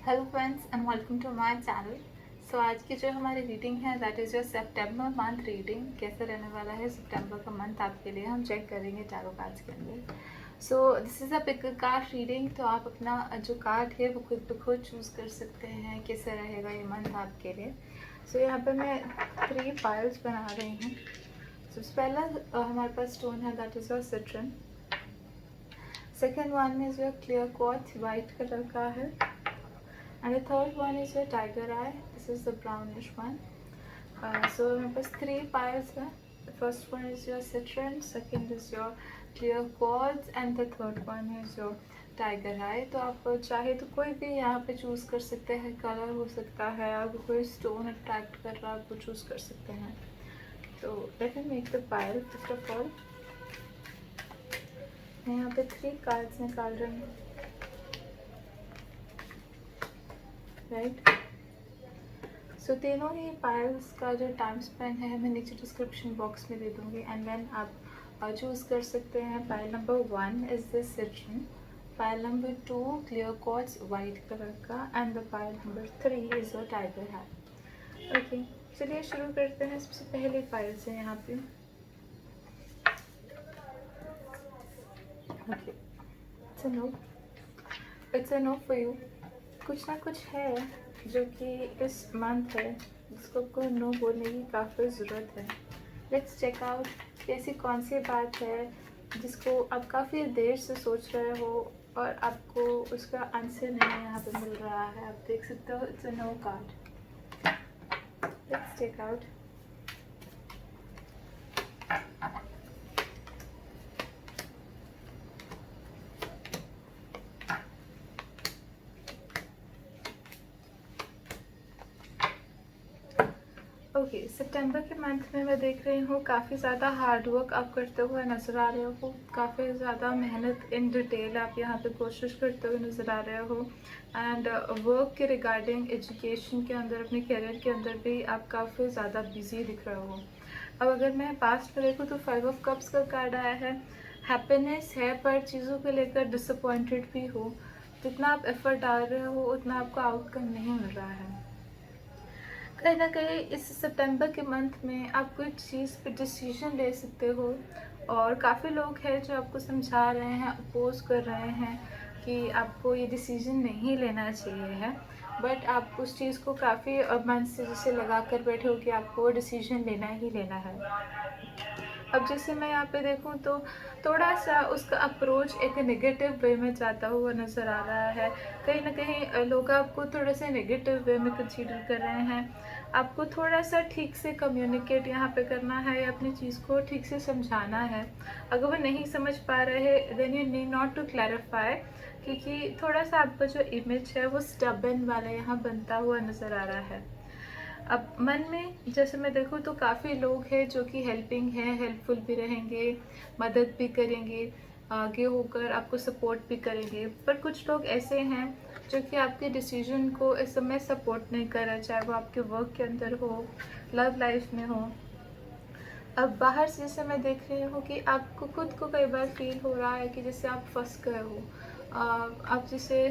Hello friends and welcome to my channel. So आज की जो हमारी रीडिंग है that is your September month reading. कैसे रहने वाला है सितंबर का मंथ आपके लिए हम चेक करेंगे टैरो कार्ड्स के अंदर। So this is a pick card reading, तो आप अपना जो कार्ड है वो खुद ब खुद चूज़ कर सकते हैं कैसे रहेगा ये मंथ आपके लिए। सो यहाँ पर मैं 3 पाइल्स बना रही हूँ। सबसे पहला हमारे पास स्टोन है that is your सिट्रन। Second one is your clear quartz, white colour का है। And the third one is your tiger eye. This is the brownish one. So my pass 3 piles है. The first one is your citron, second is your clear quartz, and the third one is your tiger eye. तो आप चाहे तो कोई भी यहाँ पे choose कर सकते हैं, कलर हो सकता है, आपको कोई स्टोन अट्रैक्ट कर रहा है आप वो चूज़ कर सकते हैं। तो let me make the pile first of all. मैं यहाँ पे 3 कार्ड्स निकाल रही हूँ, राइट। सो तीनों ही पाइल्स का जो टाइम स्पेन है मैं नीचे डिस्क्रिप्शन बॉक्स में दे दूँगी, एंड देन आप चूज़ कर सकते हैं। Pile number 1 is the citrine, pile number 2 clear quartz white colour का, and the pile number 3 is your tiger है। ओके, चलिए शुरू करते हैं। सबसे पहले पाइल से यहाँ पे okay, it's a no for you. कुछ ना कुछ है जो कि इस मंथ है जिसको आपको नो बोलने की काफ़ी ज़रूरत है। लेट्स चेक आउट ऐसी कौन सी बात है जिसको आप काफ़ी देर से सोच रहे हो और आपको उसका आंसर नहीं यहाँ पे मिल रहा है। आप देख सकते हो it's a no card. Let's check out. Okay, सितंबर के मंथ में मैं देख रही हूँ काफ़ी ज़्यादा हार्ड वर्क आप करते हुए नज़र आ रहे हो। काफ़ी ज़्यादा मेहनत इन डिटेल आप यहाँ पे कोशिश करते हुए नज़र आ रहे हो, एंड वर्क के रिगार्डिंग एजुकेशन के अंदर, अपने करियर के अंदर भी आप काफ़ी ज़्यादा बिजी दिख रहे हो। अब अगर मैं पास्ट में देखूँ तो 5 ऑफ कप्स का कार्ड आया है। हैप्पीनेस है पर चीज़ों को लेकर डिसअपॉइंटेड भी हो। जितना आप एफर्ट डाल रहे हो उतना आपको आउटकम नहीं मिल रहा है। कहीं ना कहीं इस सितंबर के मंथ में आप कोई चीज़ पे डिसीजन ले सकते हो, और काफ़ी लोग हैं जो आपको समझा रहे हैं, अपोज कर रहे हैं कि आपको ये डिसीजन नहीं लेना चाहिए है, बट आप उस चीज़ को काफ़ी मन से जैसे लगा कर बैठे हो कि आपको डिसीजन लेना ही लेना है। अब जैसे मैं यहाँ पे देखूँ तो थोड़ा सा उसका अप्रोच एक नेगेटिव वे में जाता हुआ नज़र आ रहा है। कहीं ना कहीं लोग आपको थोड़ा सा नेगेटिव वे में कंसीडर कर रहे हैं। आपको थोड़ा सा ठीक से कम्युनिकेट यहाँ पे करना है या अपनी चीज़ को ठीक से समझाना है। अगर वो नहीं समझ पा रहे then you need not to clarify, क्योंकि थोड़ा सा आपका जो इमेज है वो स्टबन वाला यहाँ बनता हुआ नज़र आ रहा है। अब मन में जैसे मैं देखूँ तो काफ़ी लोग हैं जो कि हेल्पिंग हैं, हेल्पफुल भी रहेंगे, मदद भी करेंगे, आगे होकर आपको सपोर्ट भी करेंगे। पर कुछ लोग ऐसे हैं जो कि आपके डिसीजन को इस समय सपोर्ट नहीं कर रहे, चाहे वो आपके वर्क के अंदर हो, लव लाइफ में हो। अब बाहर से जैसे मैं देख रही हूँ कि आपको खुद को कई बार फील हो रहा है कि जैसे आप फंस गए हो। आप जैसे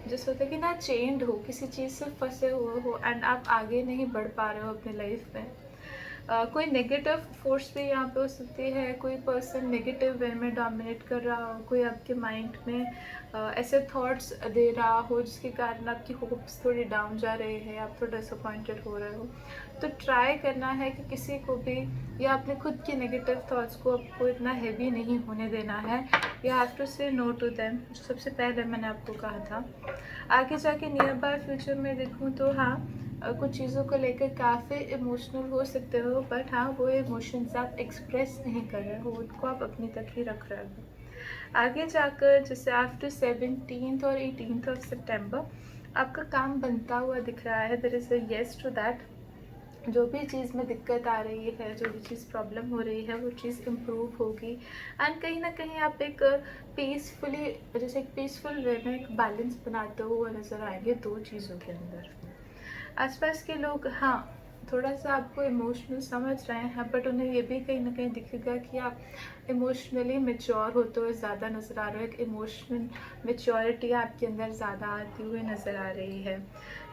होता है कि ना चेंड हो, किसी चीज़ से फंसे हुए हो एंड आप आगे नहीं बढ़ पा रहे हो अपनी लाइफ में। कोई नेगेटिव फोर्स भी यहाँ पे हो सकती है, कोई पर्सन नेगेटिव वे में डोमिनेट कर रहा हो, कोई आपके माइंड में ऐसे थॉट्स दे रहा हो जिसके कारण आपकी होप्स थोड़ी डाउन जा रही है, आप थोड़ा डिसअपॉइंटेड हो रहे हो। तो ट्राई करना है कि किसी को भी या अपने खुद के नेगेटिव थॉट्स को आपको इतना हैवी नहीं होने देना है। यू हैव टू से नो टू देम, सबसे पहले मैंने आपको कहा था। आगे जाके नियर बाय फ्यूचर में देखूँ तो हाँ, कुछ चीज़ों को लेकर काफ़ी इमोशनल हो सकते हो, बट हाँ वो इमोशंस आप एक्सप्रेस नहीं कर रहे हो, उनको आप अपनी तक ही रख रहे हो। आगे जाकर जैसे आफ्टर 17th और 18th ऑफ सितंबर आपका काम बनता हुआ दिख रहा है। There is a yes to that. जो भी चीज़ में दिक्कत आ रही है, जो भी चीज़ प्रॉब्लम हो रही है वो चीज़ इम्प्रूव होगी, एंड कहीं ना कहीं आप एक पीसफुली जैसे एक पीसफुल वे में एक बैलेंस बनाते हुए नज़र आएंगे दो चीज़ों के अंदर। आसपास के लोग हाँ थोड़ा सा आपको इमोशनल समझ रहे हैं, बट उन्हें ये भी कहीं ना कहीं दिखेगा कि आप इमोशनली मेच्योर होते हुए ज़्यादा नज़र आ रहे हो। एक इमोशनल मेच्योरिटी आपके अंदर ज़्यादा आती हुई नज़र आ रही है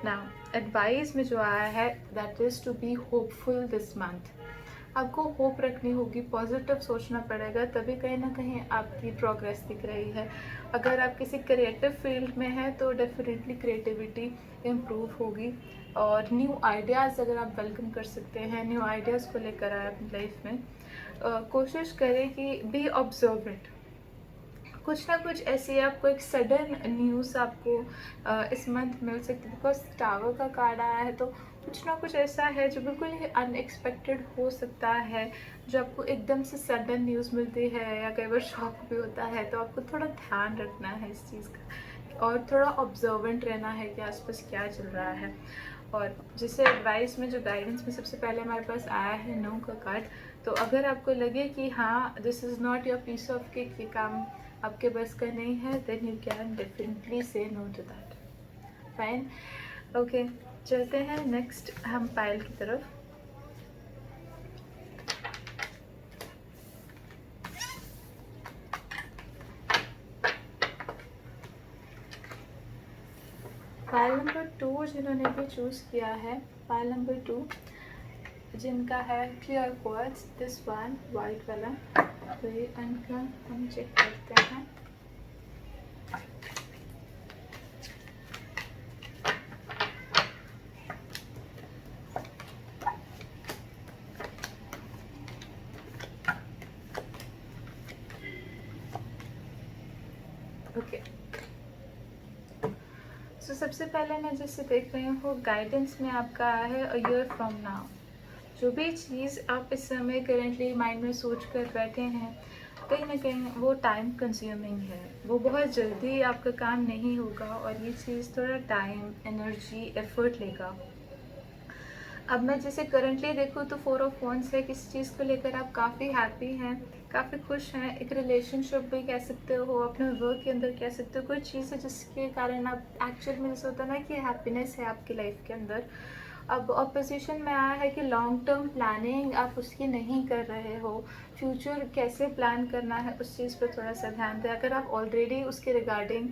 ना। एडवाइस में जो आया है that is to be hopeful this month. आपको होप रखनी होगी, पॉजिटिव सोचना पड़ेगा, तभी कहीं ना कहीं आपकी प्रोग्रेस दिख रही है। अगर आप किसी क्रिएटिव फील्ड में हैं तो डेफिनेटली क्रिएटिविटी इम्प्रूव होगी, और न्यू आइडियाज़ अगर आप वेलकम कर सकते हैं, न्यू आइडियाज़ को लेकर आए अपनी लाइफ में। कोशिश करें कि बी ऑब्जर्वेंट। कुछ ना कुछ ऐसी आपको एक सडन न्यूज़ आपको इस मंथ मिल सकती है, बिकॉज टावर का कार्ड आया है, तो कुछ ना कुछ ऐसा है जो बिल्कुल ही अनएक्सपेक्टेड हो सकता है, जो आपको एकदम से सडन न्यूज़ मिलती है, या कई बार शॉक भी होता है। तो आपको थोड़ा ध्यान रखना है इस चीज़ का, और थोड़ा ऑब्जर्वेंट रहना है कि आसपास क्या चल रहा है। और जैसे एडवाइस में जो गाइडेंस में सबसे पहले हमारे पास आया है 9 का कार्ड, तो अगर आपको लगे कि हाँ this is not your piece of cake, ये काम आपके बस का नहीं है, then you can definitely say no to that. Fine, okay, चलते हैं नेक्स्ट हम पायल की तरफ। पायल नंबर 2 जिन्होंने भी चूज़ किया है, पायल नंबर 2 जिनका है clear quartz, this one white वाला, तो ये इनका हम चेक करते हैं। ओके, सो सबसे पहले मैं जैसे देख रही हूँ गाइडेंस में आपका आया है अ ईयर फ्रॉम नाउ। जो भी चीज़ आप इस समय करेंटली माइंड में सोच कर बैठे हैं, कहीं ना कहीं वो टाइम कंज्यूमिंग है, वो बहुत जल्दी आपका काम नहीं होगा, और ये चीज़ थोड़ा टाइम, एनर्जी, एफर्ट लेगा। अब मैं जैसे करंटली देखूँ तो 4 ऑफ वंस है, किसी चीज़ को लेकर आप काफ़ी हैप्पी हैं, काफ़ी खुश हैं, एक रिलेशनशिप भी कह सकते हो, अपने वर्क के अंदर कह सकते हो, कोई चीज़ है जिसके कारण आप एक्चुअल में जैसे होता है ना कि हैप्पीनेस है आपकी लाइफ के अंदर। अब ऑपोजिशन में आया है कि लॉन्ग टर्म प्लानिंग आप उसकी नहीं कर रहे हो, फ्यूचर कैसे प्लान करना है उस चीज़ पर थोड़ा सा ध्यान दें। अगर आप ऑलरेडी उसके रिगार्डिंग,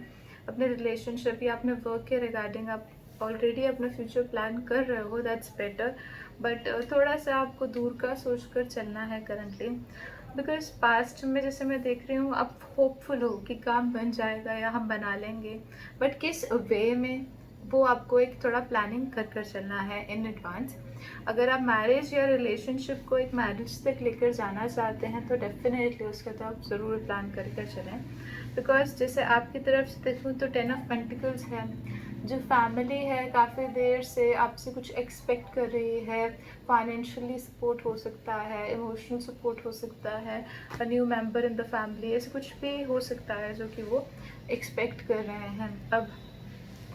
अपने रिलेशनशिप या अपने वर्क के रिगार्डिंग आप ऑलरेडी अपना फ्यूचर प्लान कर रहे हो, दैट्स बेटर, बट थोड़ा सा आपको दूर का सोच कर चलना है करंटली। बिकॉज पास्ट में जैसे मैं देख रही हूँ आप होपफुल हो कि काम बन जाएगा या हम बना लेंगे, बट किस वे में वो आपको एक थोड़ा प्लानिंग कर कर चलना है इन एडवांस। अगर आप मैरिज या रिलेशनशिप को एक मैरिज तक लेकर जाना चाहते हैं तो डेफिनेटली उसका तो आप ज़रूर प्लान कर कर चलें। बिकॉज जैसे आपकी तरफ से देखूँ तो 10 ऑफ पेंटिकल्स है, जो फैमिली है काफ़ी देर से आपसे कुछ एक्सपेक्ट कर रही है, फाइनेंशियली सपोर्ट हो सकता है, इमोशनल सपोर्ट हो सकता है, a new member in the family, ऐसे कुछ भी हो सकता है जो कि वो एक्सपेक्ट कर रहे हैं। अब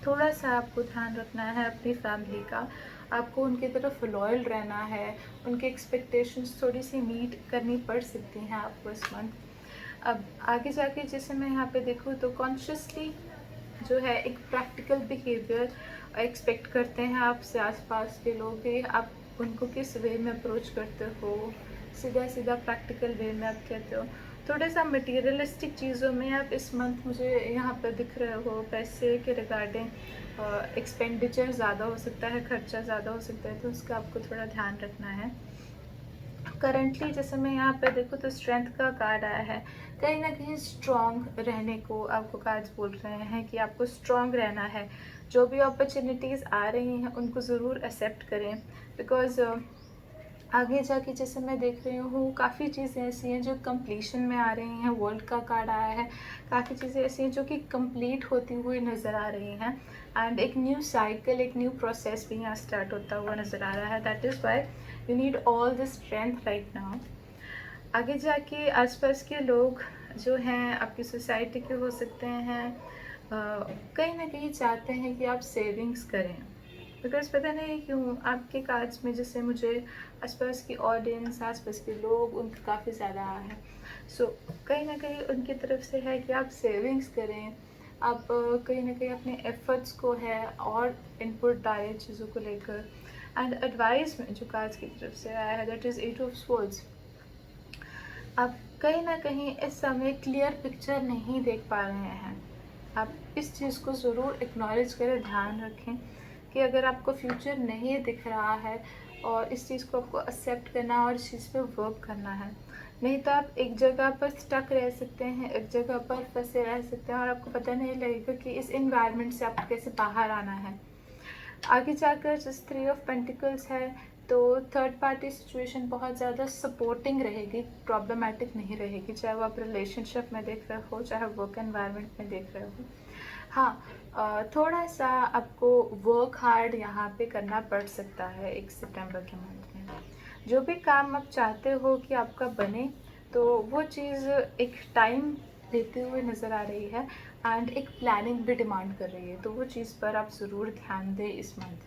थोड़ा सा आपको ध्यान रखना है अपनी फैमिली का, आपको उनकी तरफ लॉयल रहना है, उनके एक्सपेक्टेशंस थोड़ी सी मीट करनी पड़ सकती हैं आपको इस मंथ। अब आगे जाके जैसे मैं यहाँ पे देखूँ तो कॉन्शियसली जो है एक प्रैक्टिकल बिहेवियर एक्सपेक्ट करते हैं आपसे आसपास के लोग भी। आप उनको किस वे में अप्रोच करते हो, सीधा सीधा प्रैक्टिकल वे में आप कहते हो। थोड़ा सा मटेरियलिस्टिक चीज़ों में आप इस मंथ मुझे यहाँ पर दिख रहे हो, पैसे के रिगार्डिंग एक्सपेंडिचर ज़्यादा हो सकता है, खर्चा ज़्यादा हो सकता है, तो उसका आपको थोड़ा ध्यान रखना है। करंटली जैसे मैं यहाँ पे देखूँ तो स्ट्रेंथ का कार्ड आया है, कहीं ना कहीं स्ट्रॉन्ग रहने को आपको कार्ड्स बोल रहे हैं कि आपको स्ट्रॉन्ग रहना है। जो भी अपॉर्चुनिटीज़ आ रही हैं उनको ज़रूर एक्सेप्ट करें, बिकॉज आगे जाके जैसे मैं देख रही हूँ काफ़ी चीज़ें ऐसी हैं जो कंप्लीशन में आ रही हैं। वर्ल्ड का कार्ड आया है, काफ़ी चीज़ें ऐसी हैं जो कि कंप्लीट होती हुई नज़र आ रही हैं, एंड एक न्यू साइकिल, एक न्यू प्रोसेस भी यहाँ स्टार्ट होता हुआ नज़र आ रहा है। That is why you need all the strength right now. आगे जाके आसपास के लोग जो हैं आपकी सोसाइटी के हो सकते हैं, कहीं ना कहीं चाहते हैं कि आप सेविंग्स करें, बिकॉज पता नहीं क्यों आपके कार्ड्स में जैसे मुझे आसपास की ऑडियंस, आसपास के लोग उनका काफ़ी ज़्यादा है। सो कहीं ना कहीं उनकी तरफ से है कि आप सेविंग्स करें, आप कहीं ना कहीं अपने एफर्ट्स को है और इनपुट डालें चीज़ों को लेकर। एंड एडवाइस में जो कार्ड्स की तरफ से आया है दैट इज़ 8 ऑफ स्वॉर्ड्स। आप कहीं ना कहीं इस समय क्लियर पिक्चर नहीं देख पा रहे हैं। आप इस चीज़ को ज़रूर एक्नॉलेज करें, ध्यान रखें कि अगर आपको फ्यूचर नहीं दिख रहा है और इस चीज़ को आपको एक्सेप्ट करना और इस चीज़ पे वर्क करना है, नहीं तो आप एक जगह पर स्टक रह सकते हैं, एक जगह पर फंसे रह सकते हैं और आपको पता नहीं लगेगा कि इस इन्वायरमेंट से आपको कैसे बाहर आना है। आगे जाकर जिस 3 ऑफ पेंटिकल्स है तो थर्ड पार्टी सिचुएशन बहुत ज़्यादा सपोर्टिंग रहेगी, प्रॉब्लमेटिक नहीं रहेगी, चाहे वो आप रिलेशनशिप में देख रहे हो चाहे वर्क एनवायरनमेंट में देख रहे हो। हाँ, थोड़ा सा आपको वर्क हार्ड यहाँ पे करना पड़ सकता है 1 सितंबर के मंथ में। जो भी काम आप चाहते हो कि आपका बने तो वो चीज़ एक टाइम लेते हुए नज़र आ रही है एंड एक प्लानिंग भी डिमांड कर रही है, तो वो चीज़ पर आप ज़रूर ध्यान दें इस month,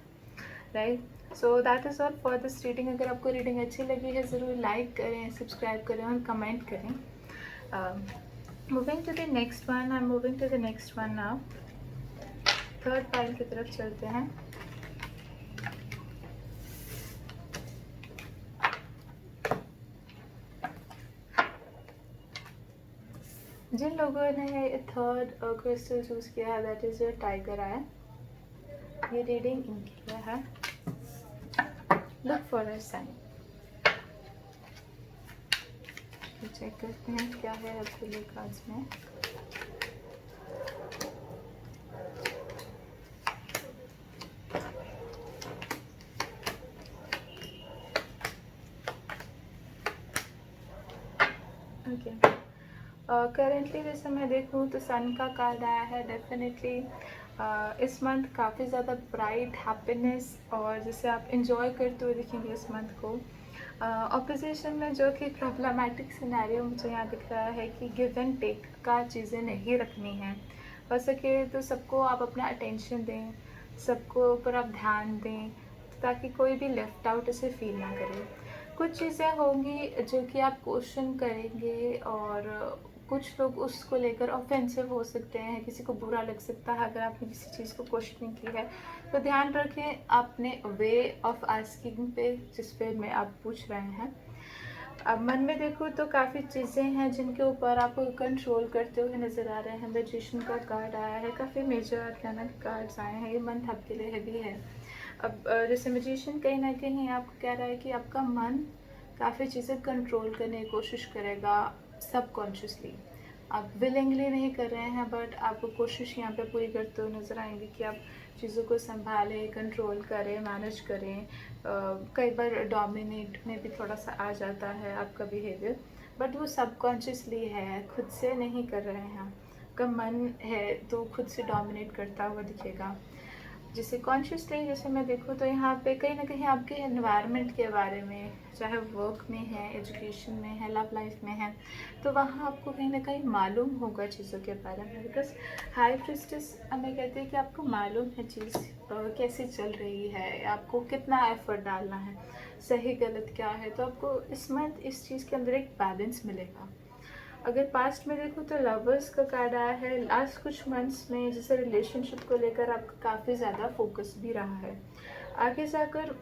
right. So that is all for this reading. अगर आपको रीडिंग अच्छी लगी है ज़रूर लाइक करें, सब्सक्राइब करें और कमेंट करें। Moving to the next one, I am moving to the next one now. Third pile की तरफ चलते हैं। जिन लोगों ने थर्ड क्रिस्टल चूज़ किया है that is your tiger eye, ये रीडिंग इनके लिए है। Look for a sign. Check करते हैं क्या है आपके लिए कार्ड्स में। ओके, करेंटली जैसे मैं देखूँ तो सन का कार्ड आया है। डेफिनेटली इस मंथ काफ़ी ज़्यादा ब्राइट हैप्पीनेस और जिसे आप इंजॉय करते हुए दिखेंगे इस मंथ को। ऑपोजिशन में जो कि प्रॉब्लमेटिक सिनेरियो मुझे यहाँ दिख रहा है कि गिव एंड टेक का चीज़ें नहीं रखनी हैं। हो सके तो सबको आप अपना अटेंशन दें, सबको ऊपर आप ध्यान दें ताकि कोई भी लेफ्ट आउट इसे फील ना करे। कुछ चीज़ें होंगी जो कि आप क्वेश्चन करेंगे और कुछ लोग उसको लेकर ऑफेंसिव हो सकते हैं, किसी को बुरा लग सकता है अगर आपने किसी चीज़ को क्वेश्चनिंग की है। तो ध्यान रखें अपने वे ऑफ आस्किंग पे जिस पे में आप पूछ रहे हैं। अब मन में देखो तो काफ़ी चीज़ें हैं जिनके ऊपर आपको कंट्रोल करते हुए नज़र आ रहे हैं। मैजिशियन का कार्ड आया है, काफ़ी मेजर अरकाना के कार्ड्स आए हैं। ये मंथ आपके लिए हैवी है। अब जैसे मैजिशियन कहीं ना कहीं आपको कह रहा है कि आपका मन काफ़ी चीज़ें कंट्रोल करने की कोशिश करेगा सबकॉन्शियसली। आप विलिंगली नहीं कर रहे हैं बट आपको कोशिश यहाँ पे पूरी करते हुए नज़र आएंगे कि आप चीज़ों को संभालें, कंट्रोल करें, मैनेज करें। कई बार डोमिनेट में भी थोड़ा सा आ जाता है आपका बिहेवियर, बट वो सबकॉन्शियसली है, खुद से नहीं कर रहे हैं। आपका मन है तो खुद से डोमिनेट करता हुआ दिखेगा। जिसे कॉन्शियसली जैसे मैं देखूँ तो यहाँ पे कहीं ना कहीं आपके एनवायरनमेंट के बारे में, चाहे वर्क में है, एजुकेशन में है, लव लाइफ में है, तो वहाँ आपको कहीं ना कहीं मालूम होगा चीज़ों के बारे में। बिकॉज हाई प्रिस्टेस हमें कहते हैं कि आपको मालूम है चीज़ कैसे चल रही है, आपको कितना एफर्ट डालना है, सही गलत क्या है। तो आपको इस मंथ इस चीज़ के अंदर एक बैलेंस मिलेगा। अगर पास्ट में देखो तो लवर्स का कार्ड आया है। लास्ट कुछ मंथ्स में जैसे रिलेशनशिप को लेकर आपका काफ़ी ज़्यादा फोकस भी रहा है। आगे जाकर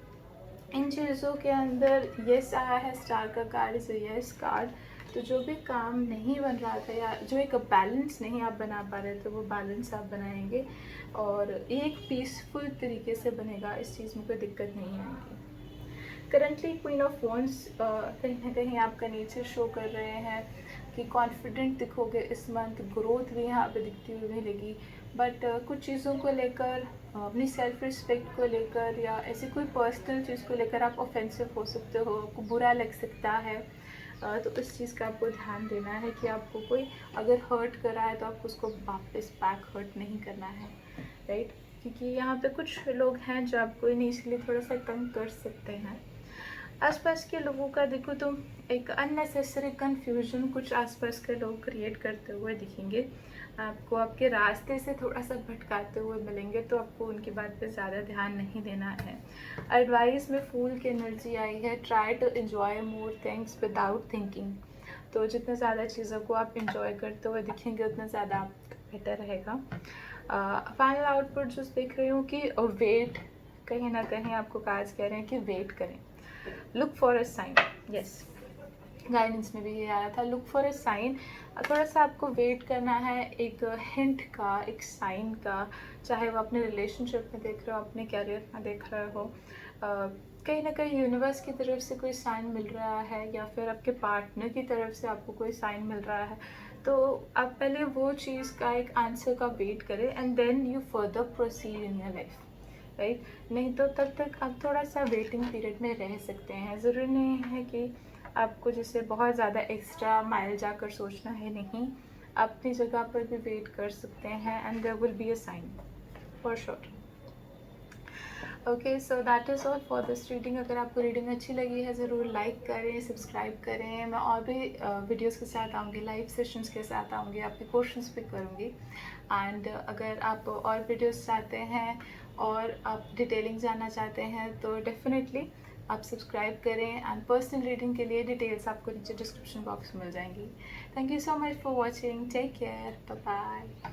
इन चीज़ों के अंदर यस आया है, स्टार का कार्ड इज़ यस कार्ड। तो जो भी काम नहीं बन रहा था या जो एक बैलेंस नहीं आप बना पा रहे थे वो बैलेंस आप बनाएंगे और एक पीसफुल तरीके से बनेगा। इस चीज़ में कोई दिक्कत नहीं आएगी। करंटली क्वीन ऑफ वॉन्ड्स कहीं ना कहीं आपका नेचर शो कर रहे हैं कि कॉन्फिडेंट दिखोगे इस मंथ, ग्रोथ भी यहाँ पे दिखती हुई मिलेगी। बट कुछ चीज़ों को लेकर अपनी सेल्फ रिस्पेक्ट को लेकर या ऐसी कोई पर्सनल चीज़ को लेकर आप ऑफेंसिव हो सकते हो, आपको बुरा लग सकता है। तो इस चीज़ का आपको ध्यान देना है कि आपको कोई अगर हर्ट करा है तो आपको उसको वापस बैक हर्ट नहीं करना है, राइट। क्योंकि यहाँ पे कुछ लोग हैं जो आपको इनिशियली थोड़ा सा तंग कर सकते हैं। आसपास के लोगों का देखो तो एक अननेसेसरी कन्फ्यूजन कुछ आसपास के लोग क्रिएट करते हुए दिखेंगे, आपको आपके रास्ते से थोड़ा सा भटकाते हुए मिलेंगे। तो आपको उनकी बात पे ज़्यादा ध्यान नहीं देना है। एडवाइस में फूल की एनर्जी आई है। Try to enjoy more things without thinking. तो जितने ज़्यादा चीज़ों को आप इंजॉय करते हुए दिखेंगे उतना ज़्यादा आपका बेटर रहेगा। फाइनल आउटपुट जो देख रही हूँ कि वेट कहीं ना कहीं आपको कार्ड्स कह रहे हैं कि वेट करें, look for a sign. Yes, guidance में भी ये आया था, लुक फॉर अ साइन। थोड़ा सा आपको वेट करना है एक हिंट का, एक साइन का, चाहे वो अपने रिलेशनशिप में देख रहे हो, अपने कैरियर में देख रहे हो, कहीं ना कहीं यूनिवर्स की तरफ से कोई साइन मिल रहा है या फिर आपके पार्टनर की तरफ से आपको कोई साइन मिल रहा है, तो आप पहले वो चीज़ का एक आंसर का वेट करें and then you further proceed in your life, right. नहीं तो तब तक आप थोड़ा सा वेटिंग पीरियड में रह सकते हैं। ज़रूरी नहीं है कि आपको जैसे बहुत ज़्यादा एक्स्ट्रा माइल जाकर सोचना है, नहीं, अपनी जगह पर भी वेट कर सकते हैं and there will be a sign for sure. Okay, so that is all for this reading. अगर आपको रीडिंग अच्छी लगी है ज़रूर लाइक करें, सब्सक्राइब करें। मैं और भी वीडियोस के साथ आऊँगी, लाइव सेशंस के साथ आऊँगी, आपके क्वेश्चंस पिक करूँगी। एंड अगर आप और वीडियोस चाहते हैं और आप डिटेलिंग जानना चाहते हैं तो डेफिनेटली आप सब्सक्राइब करें। एंड पर्सनल रीडिंग के लिए डिटेल्स आपको नीचे डिस्क्रिप्शन बॉक्स में मिल जाएंगी। Thank you so much for watching, take care, bye bye.